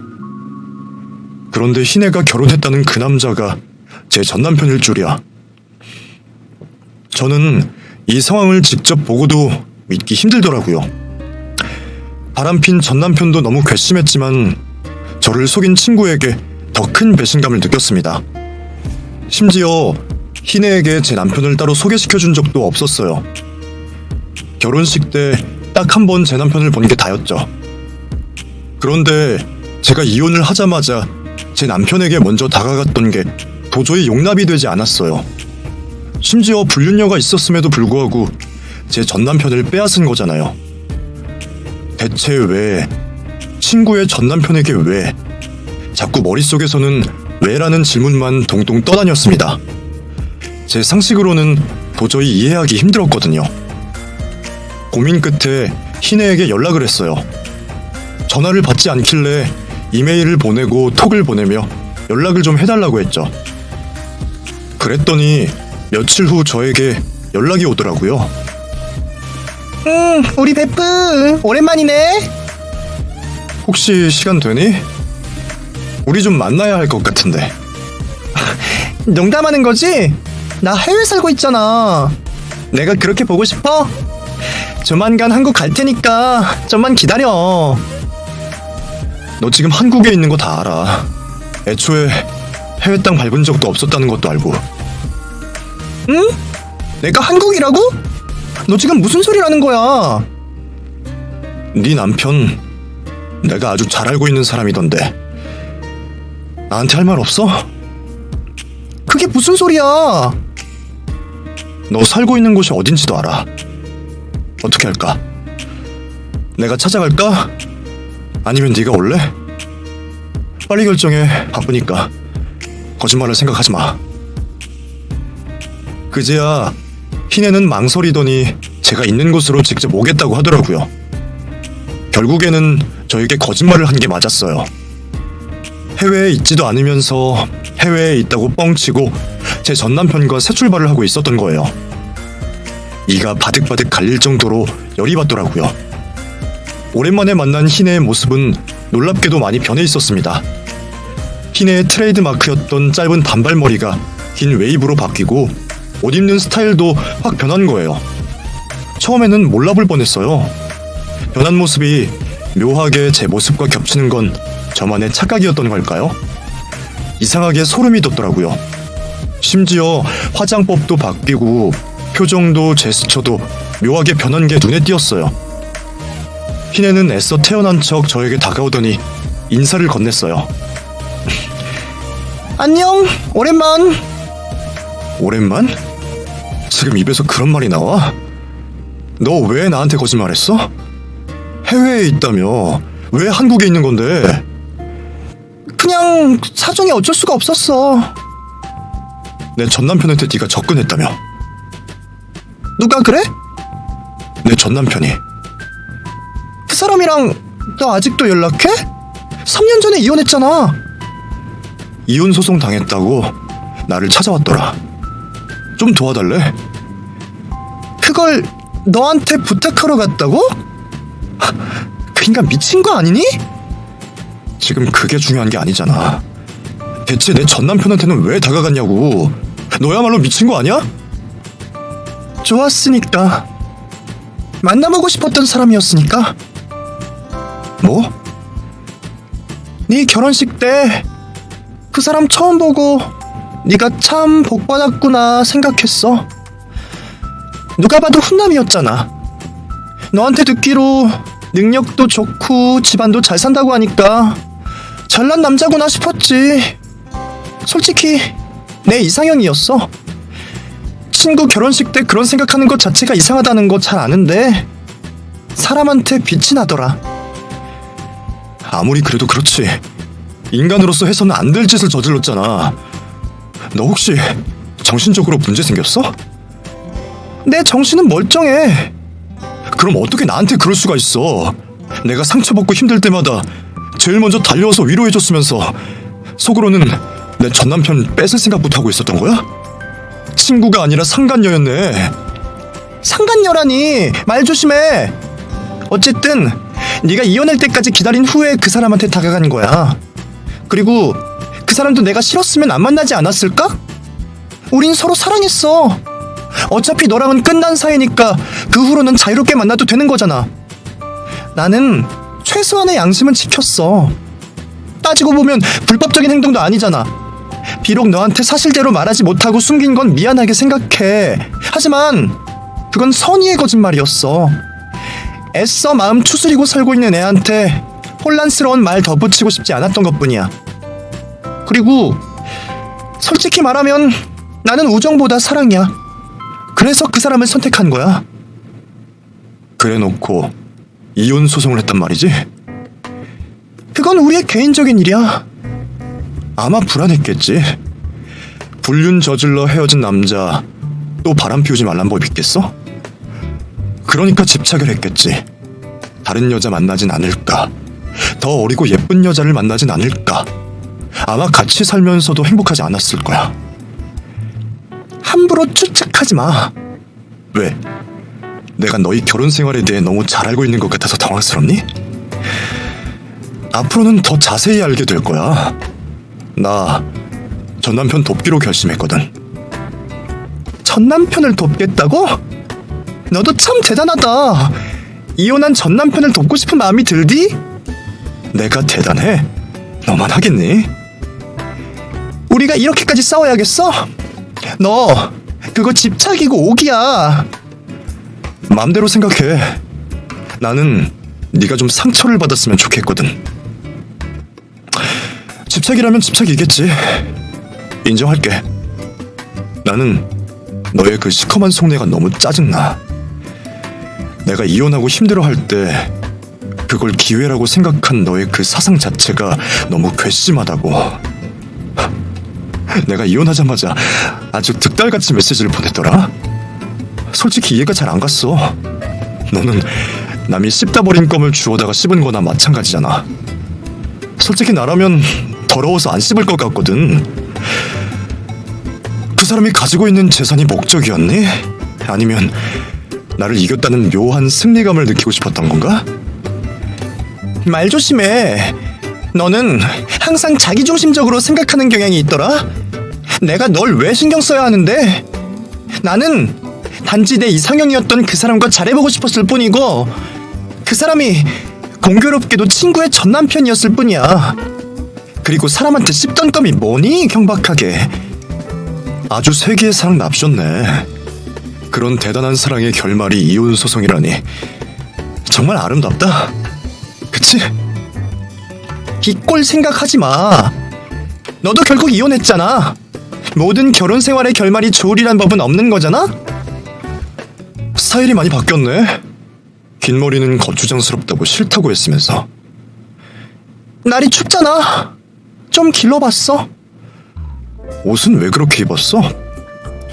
Speaker 1: 그런데 희애가 결혼했다는 그 남자가 제 전남편일 줄이야. 저는 이 상황을 직접 보고도 믿기 힘들더라고요. 바람핀 전남편도 너무 괘씸했지만 저를 속인 친구에게 더 큰 배신감을 느꼈습니다. 심지어 희애에게 제 남편을 따로 소개시켜준 적도 없었어요. 결혼식 때 딱 한 번 제 남편을 본 게 다였죠. 그런데 제가 이혼을 하자마자 제 남편에게 먼저 다가갔던 게 도저히 용납이 되지 않았어요. 심지어 불륜녀가 있었음에도 불구하고 제 전남편을 빼앗은 거잖아요. 대체 왜? 친구의 전남편에게 왜? 자꾸 머릿속에서는 왜라는 질문만 동동 떠다녔습니다. 제 상식으로는 도저히 이해하기 힘들었거든요. 고민 끝에 희애에게 연락을 했어요. 전화를 받지 않길래 이메일을 보내고 톡을 보내며 연락을 좀 해달라고 했죠. 그랬더니 며칠 후 저에게 연락이 오더라고요.
Speaker 2: 우리 베프 오랜만이네.
Speaker 1: 혹시 시간 되니? 우리 좀 만나야 할 것 같은데.
Speaker 2: 농담하는 거지? 나 해외 살고 있잖아. 내가 그렇게 보고 싶어? 조만간 한국 갈 테니까 좀만 기다려.
Speaker 1: 너 지금 한국에 있는 거 다 알아. 애초에 해외 땅 밟은 적도 없었다는 것도 알고.
Speaker 2: 응? 내가 한국이라고? 너 지금 무슨 소리라는 거야?
Speaker 1: 네 남편 내가 아주 잘 알고 있는 사람이던데. 나한테 할 말 없어?
Speaker 2: 그게 무슨 소리야?
Speaker 1: 너 살고 있는 곳이 어딘지도 알아. 어떻게 할까? 내가 찾아갈까? 아니면 네가 올래? 빨리 결정해. 바쁘니까. 거짓말을 생각하지 마. 그제야 희애는 망설이더니 제가 있는 곳으로 직접 오겠다고 하더라고요. 결국에는 저에게 거짓말을 한 게 맞았어요. 해외에 있지도 않으면서 해외에 있다고 뻥치고 제 전남편과 새 출발을 하고 있었던 거예요. 이가 바득바득 갈릴 정도로 열이 받더라고요. 오랜만에 만난 희애의 모습은 놀랍게도 많이 변해 있었습니다. 희애의 트레이드 마크였던 짧은 단발머리가 긴 웨이브로 바뀌고 옷 입는 스타일도 확 변한 거예요. 처음에는 몰라볼 뻔했어요. 변한 모습이 묘하게 제 모습과 겹치는 건 저만의 착각이었던 걸까요? 이상하게 소름이 돋더라고요. 심지어 화장법도 바뀌고 표정도 제스처도 묘하게 변한 게 눈에 띄었어요. 희애는 애써 태어난 척 저에게 다가오더니 인사를 건넸어요.
Speaker 2: 안녕, 오랜만.
Speaker 1: 오랜만? 지금 입에서 그런 말이 나와? 너 왜 나한테 거짓말했어? 해외에 있다며 왜 한국에 있는 건데?
Speaker 2: 그냥 사정이 어쩔 수가 없었어.
Speaker 1: 내 전남편한테 네가 접근했다며.
Speaker 2: 누가 그래?
Speaker 1: 내 전남편이.
Speaker 2: 그 사람이랑 너 아직도 연락해? 3년 전에 이혼했잖아.
Speaker 1: 이혼 소송 당했다고 나를 찾아왔더라. 좀 도와달래?
Speaker 2: 그걸 너한테 부탁하러 갔다고? 그 인간 미친 거 아니니?
Speaker 1: 지금 그게 중요한 게 아니잖아. 대체 내 전남편한테는 왜 다가갔냐고. 너야말로 미친 거 아니야?
Speaker 2: 좋았으니까. 만나보고 싶었던 사람이었으니까.
Speaker 1: 뭐?
Speaker 2: 네 결혼식 때 그 사람 처음 보고 네가 참 복받았구나 생각했어. 누가 봐도 훈남이었잖아. 너한테 듣기로 능력도 좋고 집안도 잘 산다고 하니까 잘난 남자구나 싶었지. 솔직히 내 이상형이었어. 친구 결혼식 때 그런 생각하는 것 자체가 이상하다는 거 잘 아는데 사람한테 빛이 나더라.
Speaker 1: 아무리 그래도 그렇지. 인간으로서 해서는 안 될 짓을 저질렀잖아. 너 혹시 정신적으로 문제 생겼어?
Speaker 2: 내 정신은 멀쩡해.
Speaker 1: 그럼 어떻게 나한테 그럴 수가 있어? 내가 상처받고 힘들 때마다 제일 먼저 달려와서 위로해줬으면서 속으로는 내 전남편 뺏을 생각부터 하고 있었던 거야? 친구가 아니라 상간녀였네.
Speaker 2: 상간녀라니, 말 조심해. 어쨌든 네가 이혼할 때까지 기다린 후에 그 사람한테 다가간 거야. 그리고 그 사람도 내가 싫었으면 안 만나지 않았을까? 우린 서로 사랑했어. 어차피 너랑은 끝난 사이니까 그 후로는 자유롭게 만나도 되는 거잖아. 나는 최소한의 양심은 지켰어. 따지고 보면 불법적인 행동도 아니잖아. 비록 너한테 사실대로 말하지 못하고 숨긴 건 미안하게 생각해. 하지만 그건 선의의 거짓말이었어. 애써 마음 추스리고 살고 있는 애한테 혼란스러운 말 덧붙이고 싶지 않았던 것뿐이야. 그리고 솔직히 말하면 나는 우정보다 사랑이야. 그래서 그 사람을 선택한 거야.
Speaker 1: 그래놓고 이혼 소송을 했단 말이지?
Speaker 2: 그건 우리의 개인적인 일이야.
Speaker 1: 아마 불안했겠지. 불륜 저질러 헤어진 남자 또 바람 피우지 말란 법 있겠어? 그러니까 집착을 했겠지. 다른 여자 만나진 않을까? 더 어리고 예쁜 여자를 만나진 않을까? 아마 같이 살면서도 행복하지 않았을 거야.
Speaker 2: 함부로 추측하지 마.
Speaker 1: 왜? 내가 너희 결혼 생활에 대해 너무 잘 알고 있는 것 같아서 당황스럽니? 앞으로는 더 자세히 알게 될 거야. 나 전 남편 돕기로 결심했거든.
Speaker 2: 전 남편을 돕겠다고? 너도 참 대단하다. 이혼한 전 남편을 돕고 싶은 마음이 들디?
Speaker 1: 내가 대단해? 너만 하겠니?
Speaker 2: 우리가 이렇게까지 싸워야겠어? 너 그거 집착이고 오기야.
Speaker 1: 마음대로 생각해. 나는 네가 좀 상처를 받았으면 좋겠거든. 집착이라면 집착이겠지. 인정할게. 나는 너의 그 시커먼 속내가 너무 짜증나. 내가 이혼하고 힘들어할 때 그걸 기회라고 생각한 너의 그 사상 자체가 너무 괘씸하다고. 내가 이혼하자마자 아주 득달같이 메시지를 보냈더라. 솔직히 이해가 잘 안 갔어. 너는 남이 씹다 버린 껌을 주워다가 씹은 거나 마찬가지잖아. 솔직히 나라면 더러워서 안 씹을 것 같거든. 그 사람이 가지고 있는 재산이 목적이었니? 아니면 나를 이겼다는 묘한 승리감을 느끼고 싶었던 건가?
Speaker 2: 말 조심해. 너는 항상 자기중심적으로 생각하는 경향이 있더라. 내가 널 왜 신경 써야 하는데? 나는 단지 내 이상형이었던 그 사람과 잘해보고 싶었을 뿐이고, 그 사람이 공교롭게도 친구의 전 남편이었을 뿐이야. 그리고 사람한테 씹던 껌이 뭐니 경박하게.
Speaker 1: 아주 세기의 사랑 납셨네. 그런 대단한 사랑의 결말이 이혼 소송이라니 정말 아름답다. 그치?
Speaker 2: 뒷골 생각하지 마. 너도 결국 이혼했잖아. 모든 결혼 생활의 결말이 좋으리란 법은 없는 거잖아?
Speaker 1: 스타일이 많이 바뀌었네. 긴 머리는 거추장스럽다고 싫다고 했으면서.
Speaker 2: 날이 춥잖아. 좀 길러봤어.
Speaker 1: 옷은 왜 그렇게 입었어?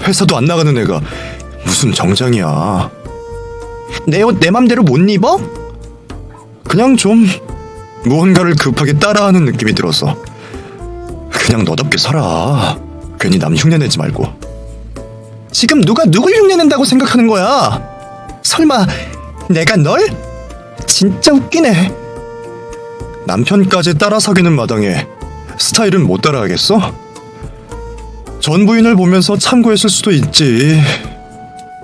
Speaker 1: 회사도 안 나가는 애가 무슨 정장이야.
Speaker 2: 내 옷 내 맘대로 못 입어?
Speaker 1: 그냥 좀 무언가를 급하게 따라하는 느낌이 들어서. 그냥 너답게 살아. 괜히 남 흉내내지 말고.
Speaker 2: 지금 누가 누굴 흉내낸다고 생각하는 거야? 설마 내가 널? 진짜 웃기네.
Speaker 1: 남편까지 따라 사귀는 마당에 스타일은 못 따라하겠어? 전 부인을 보면서 참고했을 수도 있지.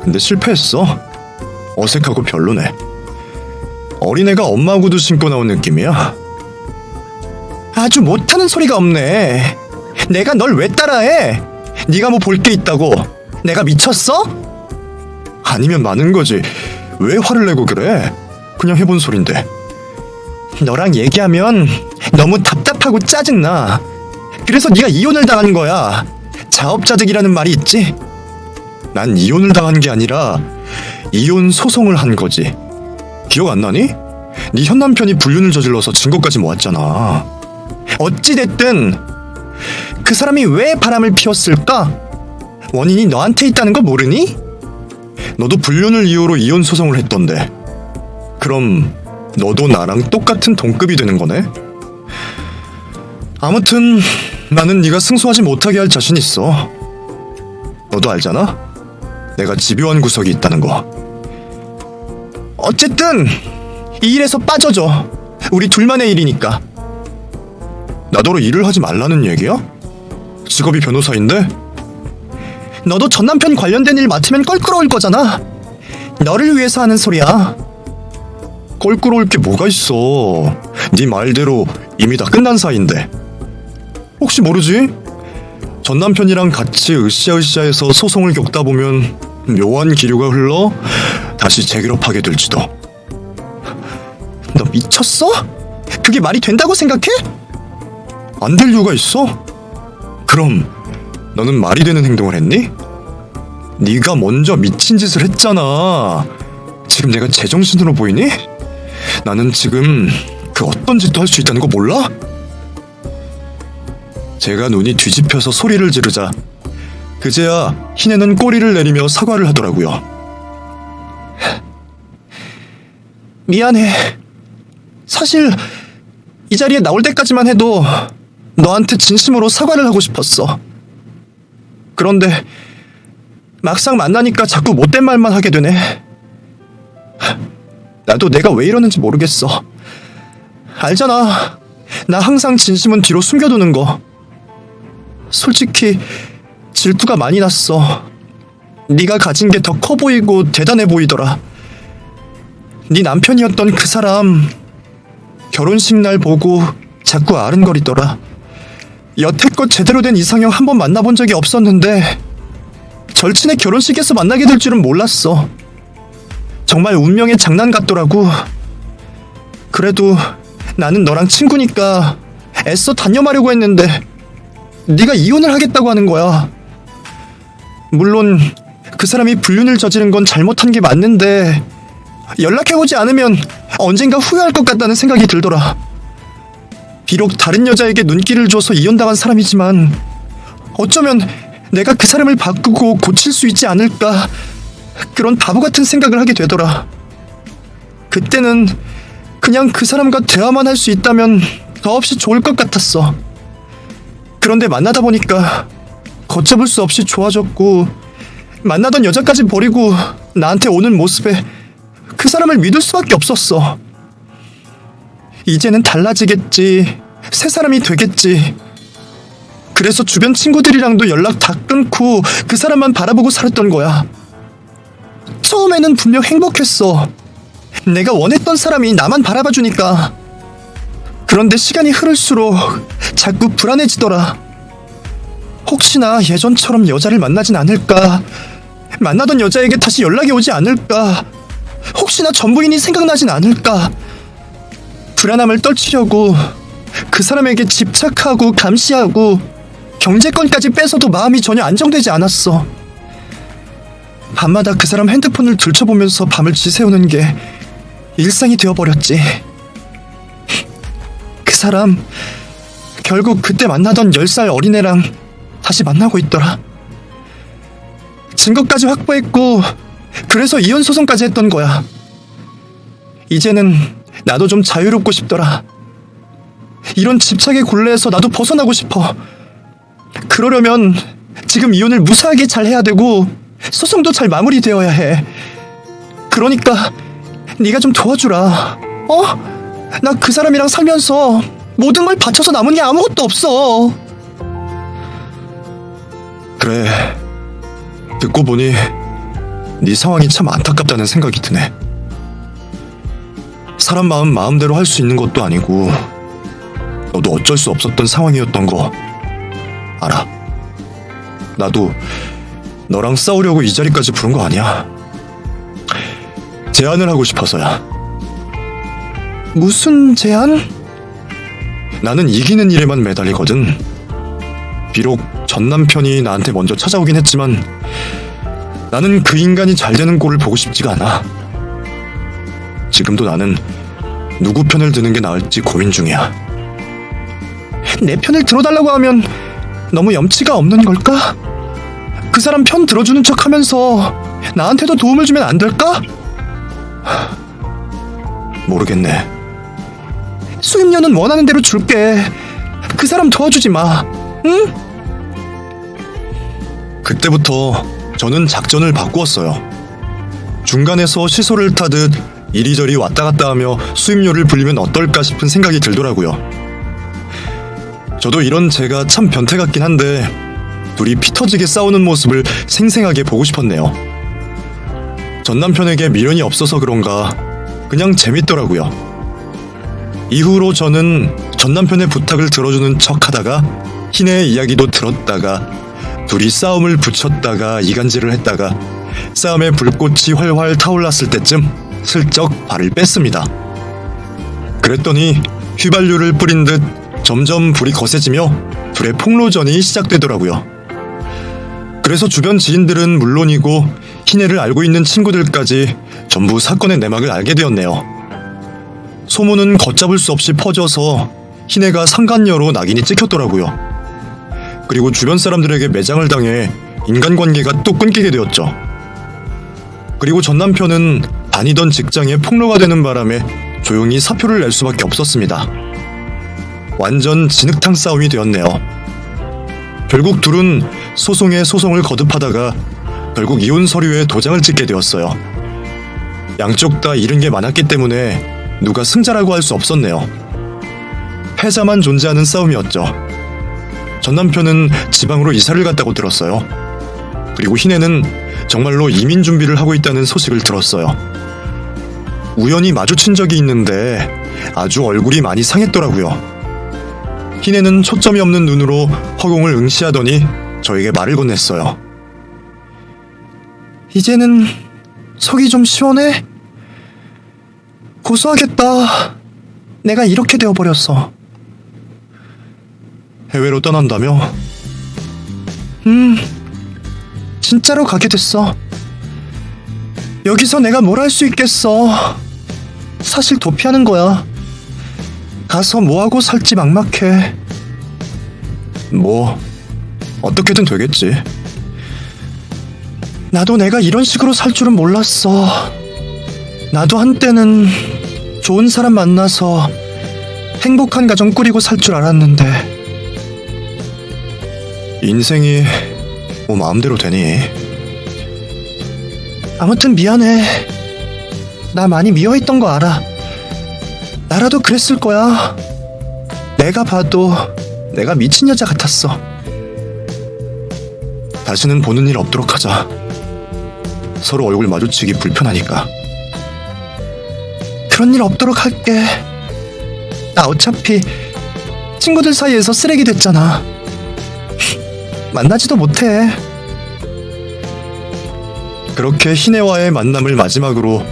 Speaker 1: 근데 실패했어. 어색하고 별로네. 어린애가 엄마 구두 신고 나온 느낌이야.
Speaker 2: 아주 못하는 소리가 없네. 내가 널 왜 따라해? 네가 뭐 볼 게 있다고. 내가 미쳤어?
Speaker 1: 아니면 많은 거지. 왜 화를 내고 그래? 그냥 해본 소린데.
Speaker 2: 너랑 얘기하면 너무 답답하고 짜증나. 그래서 네가 이혼을 당한 거야. 자업자득이라는 말이 있지?
Speaker 1: 난 이혼을 당한 게 아니라 이혼 소송을 한 거지. 기억 안 나니? 네 현 남편이 불륜을 저질러서 증거까지 모았잖아.
Speaker 2: 어찌됐든 그 사람이 왜 바람을 피웠을까? 원인이 너한테 있다는 걸 모르니?
Speaker 1: 너도 불륜을 이유로 이혼 소송을 했던데. 그럼 너도 나랑 똑같은 동급이 되는 거네? 아무튼 나는 네가 승소하지 못하게 할 자신 있어. 너도 알잖아? 내가 집요한 구석이 있다는 거.
Speaker 2: 어쨌든 이 일에서 빠져줘. 우리 둘만의 일이니까.
Speaker 1: 나더러 일을 하지 말라는 얘기야? 직업이 변호사인데?
Speaker 2: 너도 전 남편 관련된 일 맡으면 껄끄러울 거잖아. 너를 위해서 하는 소리야.
Speaker 1: 껄끄러울 게 뭐가 있어. 네 말대로 이미 다 끝난 사이인데. 혹시 모르지? 전 남편이랑 같이 으쌰으쌰해서 소송을 겪다 보면 묘한 기류가 흘러 다시 재결합하게 될지도.
Speaker 2: 너 미쳤어? 그게 말이 된다고 생각해?
Speaker 1: 안 될 이유가 있어? 그럼 너는 말이 되는 행동을 했니? 네가 먼저 미친 짓을 했잖아. 지금 내가 제정신으로 보이니? 나는 지금 그 어떤 짓도 할 수 있다는 거 몰라? 제가 눈이 뒤집혀서 소리를 지르자 그제야 희애는 꼬리를 내리며 사과를 하더라고요.
Speaker 2: 미안해. 사실 이 자리에 나올 때까지만 해도 너한테 진심으로 사과를 하고 싶었어. 그런데 막상 만나니까 자꾸 못된 말만 하게 되네. 나도 내가 왜 이러는지 모르겠어. 알잖아. 나 항상 진심은 뒤로 숨겨두는 거. 솔직히 질투가 많이 났어. 네가 가진 게 더 커 보이고 대단해 보이더라. 네 남편이었던 그 사람 결혼식 날 보고 자꾸 아른거리더라. 여태껏 제대로 된 이상형 한 번 만나본 적이 없었는데 절친의 결혼식에서 만나게 될 줄은 몰랐어. 정말 운명의 장난 같더라고. 그래도 나는 너랑 친구니까 애써 단념하려고 했는데 네가 이혼을 하겠다고 하는 거야. 물론 그 사람이 불륜을 저지른 건 잘못한 게 맞는데 연락해오지 않으면 언젠가 후회할 것 같다는 생각이 들더라. 비록 다른 여자에게 눈길을 줘서 이혼당한 사람이지만 어쩌면 내가 그 사람을 바꾸고 고칠 수 있지 않을까, 그런 바보 같은 생각을 하게 되더라. 그때는 그냥 그 사람과 대화만 할 수 있다면 더없이 좋을 것 같았어. 그런데 만나다 보니까 걷잡을 수 없이 좋아졌고 만나던 여자까지 버리고 나한테 오는 모습에 그 사람을 믿을 수밖에 없었어. 이제는 달라지겠지, 새 사람이 되겠지. 그래서 주변 친구들이랑도 연락 다 끊고 그 사람만 바라보고 살았던 거야. 처음에는 분명 행복했어. 내가 원했던 사람이 나만 바라봐주니까. 그런데 시간이 흐를수록 자꾸 불안해지더라. 혹시나 예전처럼 여자를 만나진 않을까, 만나던 여자에게 다시 연락이 오지 않을까, 혹시나 전부인이 생각나진 않을까. 불안함을 떨치려고 그 사람에게 집착하고 감시하고 경제권까지 뺏어도 마음이 전혀 안정되지 않았어. 밤마다 그 사람 핸드폰을 들춰보면서 밤을 지새우는 게 일상이 되어버렸지. 그 사람 결국 그때 만나던 10살 어린애랑 다시 만나고 있더라. 증거까지 확보했고 그래서 이혼 소송까지 했던 거야. 이제는 나도 좀 자유롭고 싶더라. 이런 집착의 굴레에서 나도 벗어나고 싶어. 그러려면 지금 이혼을 무사하게 잘 해야 되고 소송도 잘 마무리되어야 해. 그러니까 네가 좀 도와주라. 어? 나 그 사람이랑 살면서 모든 걸 바쳐서 남은 게 아무것도 없어.
Speaker 1: 그래, 듣고 보니 네 상황이 참 안타깝다는 생각이 드네. 사람 마음 마음대로 할 수 있는 것도 아니고 너도 어쩔 수 없었던 상황이었던 거 알아. 나도 너랑 싸우려고 이 자리까지 부른 거 아니야. 제안을 하고 싶어서야.
Speaker 2: 무슨 제안?
Speaker 1: 나는 이기는 일에만 매달리거든. 비록 전 남편이 나한테 먼저 찾아오긴 했지만 나는 그 인간이 잘 되는 꼴을 보고 싶지가 않아. 지금도 나는 누구 편을 드는 게 나을지 고민 중이야.
Speaker 2: 내 편을 들어달라고 하면 너무 염치가 없는 걸까? 그 사람 편 들어주는 척 하면서 나한테도 도움을 주면 안 될까?
Speaker 1: 모르겠네.
Speaker 2: 수임료는 원하는 대로 줄게. 그 사람 도와주지 마. 응?
Speaker 1: 그때부터 저는 작전을 바꾸었어요. 중간에서 시소를 타듯 이리저리 왔다 갔다 하며 수임료를 불리면 어떨까 싶은 생각이 들더라고요. 저도 이런 제가 참 변태 같긴 한데 둘이 피 터지게 싸우는 모습을 생생하게 보고 싶었네요. 전 남편에게 미련이 없어서 그런가 그냥 재밌더라고요. 이후로 저는 전 남편의 부탁을 들어주는 척 하다가 희네의 이야기도 들었다가 둘이 싸움을 붙였다가 이간질을 했다가 싸움의 불꽃이 활활 타올랐을 때쯤 슬쩍 발을 뺐습니다. 그랬더니 휘발유를 뿌린 듯 점점 불이 거세지며 둘의 폭로전이 시작되더라고요. 그래서 주변 지인들은 물론이고 희네를 알고 있는 친구들까지 전부 사건의 내막을 알게 되었네요. 소문은 걷잡을 수 없이 퍼져서 희네가 상간녀로 낙인이 찍혔더라고요. 그리고 주변 사람들에게 매장을 당해 인간관계가 또 끊기게 되었죠. 그리고 전 남편은 다니던 직장에 폭로가 되는 바람에 조용히 사표를 낼 수밖에 없었습니다. 완전 진흙탕 싸움이 되었네요. 결국 둘은 소송에 소송을 거듭하다가 결국 이혼 서류에 도장을 찍게 되었어요. 양쪽 다 잃은 게 많았기 때문에 누가 승자라고 할 수 없었네요. 패자만 존재하는 싸움이었죠. 전 남편은 지방으로 이사를 갔다고 들었어요. 그리고 희네는 정말로 이민 준비를 하고 있다는 소식을 들었어요. 우연히 마주친 적이 있는데 아주 얼굴이 많이 상했더라고요. 희네는 초점이 없는 눈으로 허공을 응시하더니 저에게 말을 건넸어요.
Speaker 2: 이제는 속이 좀 시원해? 고소하겠다. 내가 이렇게 되어버렸어.
Speaker 1: 해외로 떠난다며?
Speaker 2: 진짜로 가게 됐어. 여기서 내가 뭘 할 수 있겠어. 사실 도피하는 거야. 가서 뭐하고 살지 막막해.
Speaker 1: 뭐 어떻게든 되겠지.
Speaker 2: 나도 내가 이런 식으로 살 줄은 몰랐어. 나도 한때는 좋은 사람 만나서 행복한 가정 꾸리고 살 줄 알았는데
Speaker 1: 인생이 뭐 마음대로 되니?
Speaker 2: 아무튼 미안해. 나 많이 미워했던 거 알아. 나라도 그랬을 거야. 내가 봐도 내가 미친 여자 같았어.
Speaker 1: 다시는 보는 일 없도록 하자. 서로 얼굴 마주치기 불편하니까.
Speaker 2: 그런 일 없도록 할게. 나 어차피 친구들 사이에서 쓰레기 됐잖아. 만나지도 못해.
Speaker 1: 그렇게 희네와의 만남을 마지막으로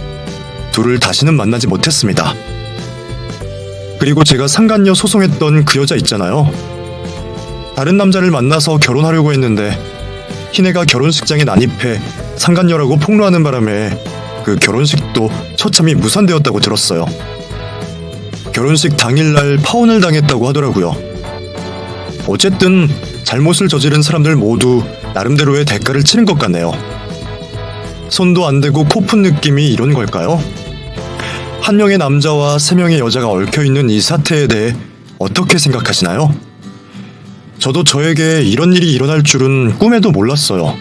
Speaker 1: 둘을 다시는 만나지 못했습니다. 그리고 제가 상간녀 소송했던 그 여자 있잖아요. 다른 남자를 만나서 결혼하려고 했는데 희네가 결혼식장에 난입해 상간녀라고 폭로하는 바람에 그 결혼식도 처참히 무산되었다고 들었어요. 결혼식 당일날 파혼을 당했다고 하더라고요. 어쨌든 잘못을 저지른 사람들 모두 나름대로의 대가를 치른 것 같네요. 손도 안 대고 코 푼 느낌이 이런 걸까요? 한 명의 남자와 세 명의 여자가 얽혀있는 이 사태에 대해 어떻게 생각하시나요? 저도 저에게 이런 일이 일어날 줄은 꿈에도 몰랐어요.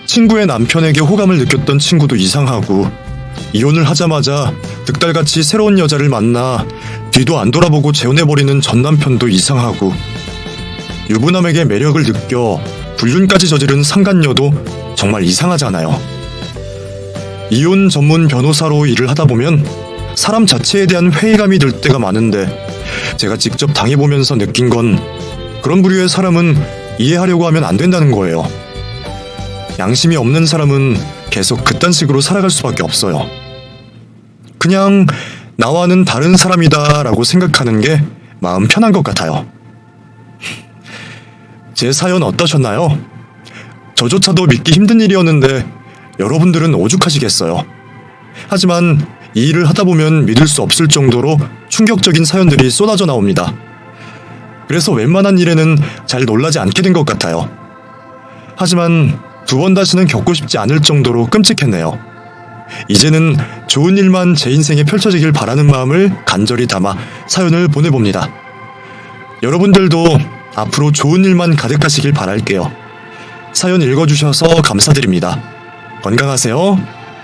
Speaker 1: 친구의 남편에게 호감을 느꼈던 친구도 이상하고 이혼을 하자마자 득달같이 새로운 여자를 만나 뒤도 안 돌아보고 재혼해버리는 전 남편도 이상하고 유부남에게 매력을 느껴 불륜까지 저지른 상간녀도 정말 이상하잖아요. 이혼 전문 변호사로 일을 하다 보면 사람 자체에 대한 회의감이 들 때가 많은데 제가 직접 당해보면서 느낀 건 그런 부류의 사람은 이해하려고 하면 안 된다는 거예요. 양심이 없는 사람은 계속 그딴 식으로 살아갈 수밖에 없어요. 그냥 나와는 다른 사람이다 라고 생각하는 게 마음 편한 것 같아요. 제 사연 어떠셨나요? 저조차도 믿기 힘든 일이었는데 여러분들은 오죽하시겠어요. 하지만 이 일을 하다 보면 믿을 수 없을 정도로 충격적인 사연들이 쏟아져 나옵니다. 그래서 웬만한 일에는 잘 놀라지 않게 된 것 같아요. 하지만 두 번 다시는 겪고 싶지 않을 정도로 끔찍했네요. 이제는 좋은 일만 제 인생에 펼쳐지길 바라는 마음을 간절히 담아 사연을 보내봅니다. 여러분들도 앞으로 좋은 일만 가득하시길 바랄게요. 사연 읽어주셔서 감사드립니다. 건강하세요.